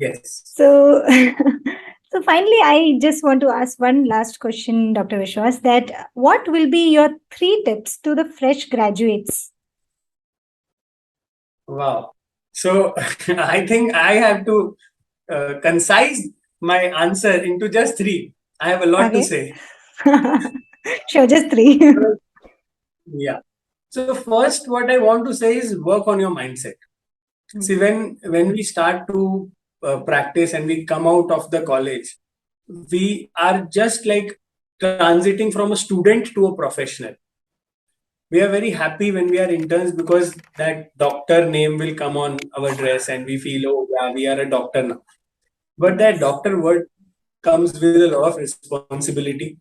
Yes. So, so finally, I just want to ask one last question, Dr. Vishwas, that what will be your 3 tips to the fresh graduates? Wow. So I think I have to concise my answer into just three. I have a lot to Okay. say. Sure, just 3. Yeah. So first, what I want to say is work on your mindset. See, when we start to practice and we come out of the college, we are just like transiting from a student to a professional. We are very happy when we are interns because that doctor name will come on our dress and we feel, oh yeah, we are a doctor now. But that doctor word comes with a lot of responsibility.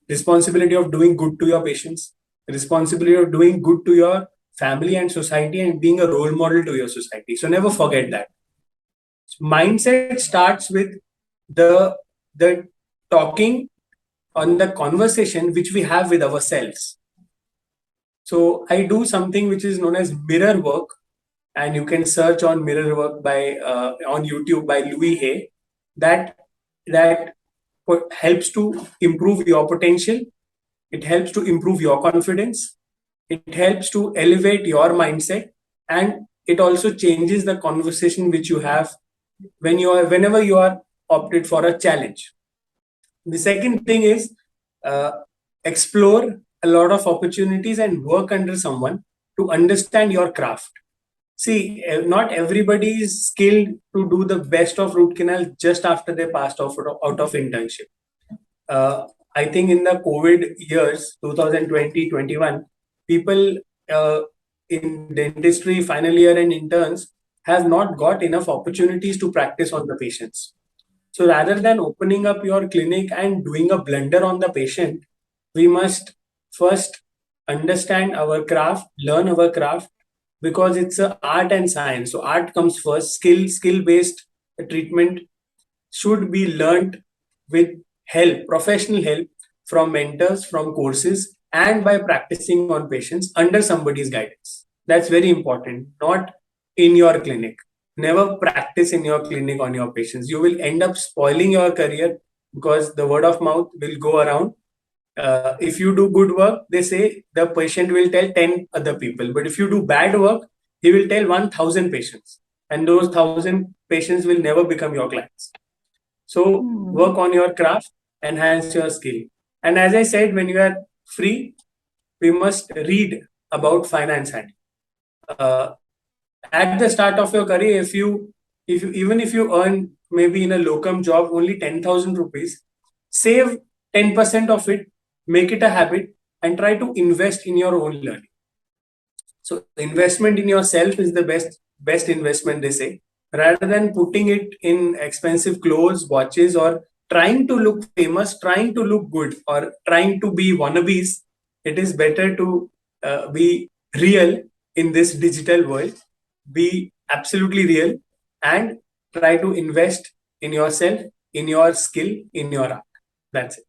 Responsibility of doing good to your patients, responsibility of doing good to your family and society, and being a role model to your society. So never forget that. Mindset starts with the talking on the conversation which we have with ourselves. So I do something which is known as mirror work, and you can search on mirror work by on YouTube by Louis Hay. That helps to improve your potential. It helps to improve your confidence. It helps to elevate your mindset, and it also changes the conversation which you have whenever you are opted for a challenge. The second thing is uh, explore a lot of opportunities and work under someone to understand your craft. See, not everybody is skilled to do the best of root canal just after they passed out of internship. uh, I think in the COVID years, 2020, 21, people in dentistry, final year and interns have not got enough opportunities to practice on the patients. So rather than opening up your clinic and doing a blunder on the patient, we must first understand our craft, learn our craft, because it's a art and science. So art comes first. Skill based treatment should be learned with help, professional help from mentors, from courses, and by practicing on patients under somebody's guidance. That's very important, not in your clinic. Never practice in your clinic on your patients. You will end up spoiling your career because the word of mouth will go around. If you do good work, they say the patient will tell 10 other people. But if you do bad work, he will tell 1,000 patients. And those 1,000 patients will never become your clients. So work on your craft, enhance your skill. And as I said, when you are free, we must read about finance hand. Uh, at the start of your career, if you even if you earn maybe in a locum job only 10,000 rupees, save 10% of it, make it a habit, and try to invest in your own learning. So investment in yourself is the best investment, they say. Rather than putting it in expensive clothes, watches, or trying to look famous, trying to look good, or trying to be wannabes, it is better to be real in this digital world. Be absolutely real and try to invest in yourself, in your skill, in your art. That's it.